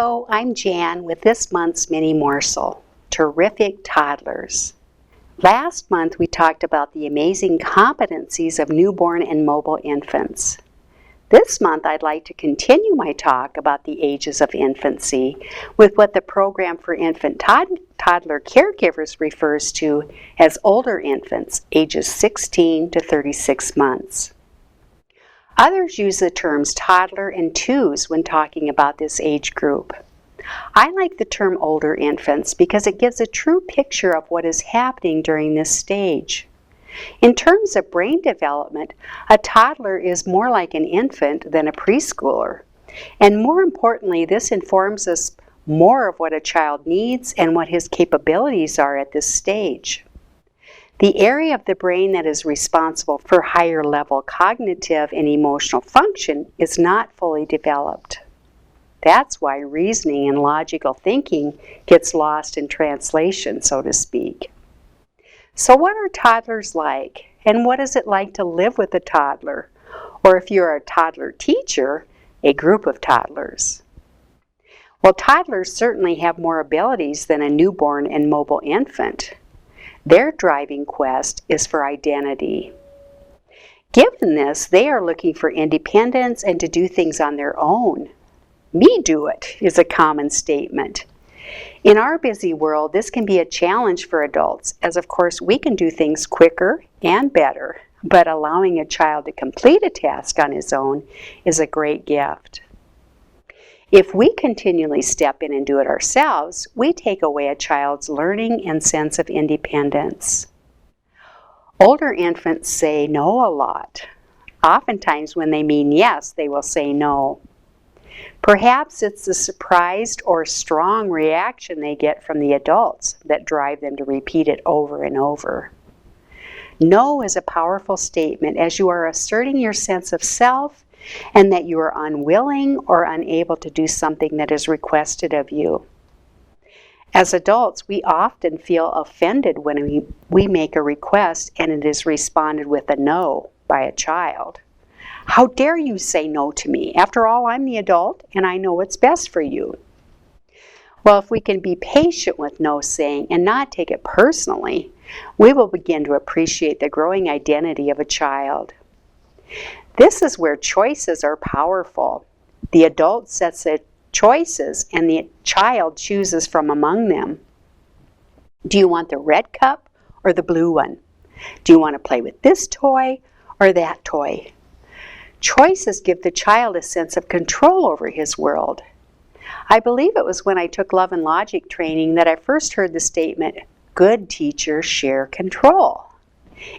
Hello, I'm Jan with this month's mini morsel, Terrific Toddlers. Last month we talked about the amazing competencies of newborn and mobile infants. This month I'd like to continue my talk about the ages of infancy with what the Program for Infant Toddler Caregivers refers to as older infants, ages 16 to 36 months. Others use the terms toddler and twos when talking about this age group. I like the term older infants because it gives a true picture of what is happening during this stage. In terms of brain development, a toddler is more like an infant than a preschooler. And more importantly, this informs us more of what a child needs and what his capabilities are at this stage. The area of the brain that is responsible for higher level cognitive and emotional function is not fully developed. That's why reasoning and logical thinking gets lost in translation, so to speak. So what are toddlers like? And what is it like to live with a toddler? Or if you're a toddler teacher, a group of toddlers. Well, toddlers certainly have more abilities than a newborn and mobile infant. Their driving quest is for identity. Given this, they are looking for independence and to do things on their own. Me do it is a common statement. In our busy world, this can be a challenge for adults, as of course we can do things quicker and better, but allowing a child to complete a task on his own is a great gift. If we continually step in and do it ourselves, we take away a child's learning and sense of independence. Older infants say no a lot. Oftentimes when they mean yes, they will say no. Perhaps it's the surprised or strong reaction they get from the adults that drive them to repeat it over and over. No is a powerful statement as you are asserting your sense of self and that you are unwilling or unable to do something that is requested of you. As adults, we often feel offended when we make a request and it is responded with a no by a child. How dare you say no to me? After all, I'm the adult and I know what's best for you. Well, if we can be patient with no saying and not take it personally, we will begin to appreciate the growing identity of a child. This is where choices are powerful. The adult sets the choices and the child chooses from among them. Do you want the red cup or the blue one? Do you want to play with this toy or that toy? Choices give the child a sense of control over his world. I believe it was when I took Love and Logic training that I first heard the statement, "Good teachers share control."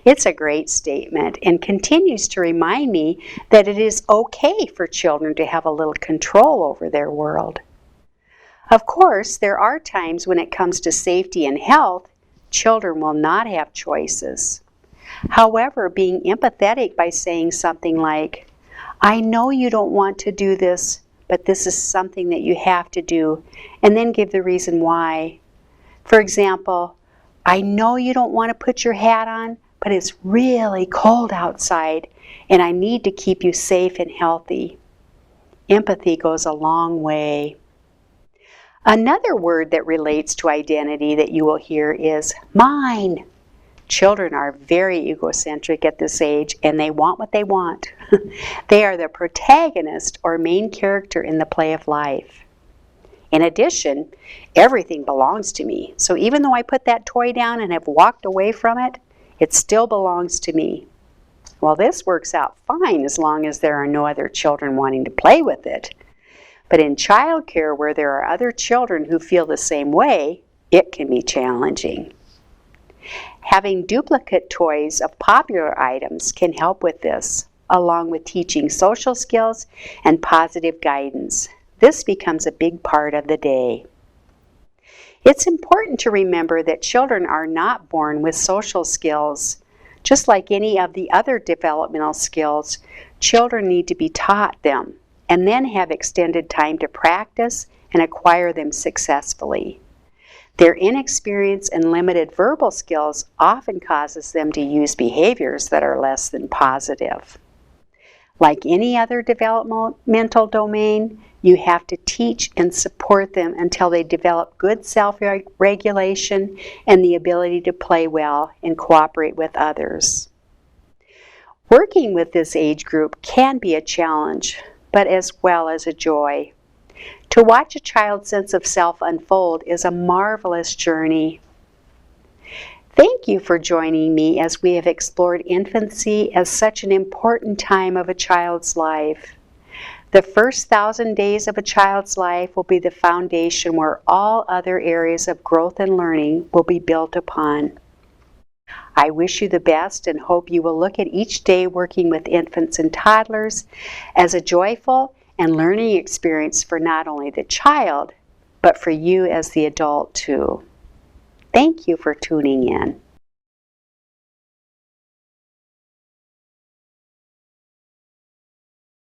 It's a great statement and continues to remind me that it is okay for children to have a little control over their world. Of course, there are times when it comes to safety and health, children will not have choices. However, being empathetic by saying something like, "I know you don't want to do this, but this is something that you have to do," and then give the reason why. For example, "I know you don't want to put your hat on, but it's really cold outside and I need to keep you safe and healthy." Empathy goes a long way. Another word that relates to identity that you will hear is mine. Children are very egocentric at this age and they want what they want. They are the protagonist or main character in the play of life. In addition, everything belongs to me. So even though I put that toy down and have walked away from it, it still belongs to me. Well, this works out fine as long as there are no other children wanting to play with it. But in childcare, where there are other children who feel the same way, it can be challenging. Having duplicate toys of popular items can help with this, along with teaching social skills and positive guidance. This becomes a big part of the day. It's important to remember that children are not born with social skills. Just like any of the other developmental skills, children need to be taught them and then have extended time to practice and acquire them successfully. Their inexperience and limited verbal skills often causes them to use behaviors that are less than positive. Like any other developmental domain, you have to teach and support them until they develop good self-regulation and the ability to play well and cooperate with others. Working with this age group can be a challenge, but as well as a joy. To watch a child's sense of self unfold is a marvelous journey. Thank you for joining me as we have explored infancy as such an important time of a child's life. The first 1,000 days of a child's life will be the foundation where all other areas of growth and learning will be built upon. I wish you the best and hope you will look at each day working with infants and toddlers as a joyful and learning experience for not only the child, but for you as the adult too. Thank you for tuning in.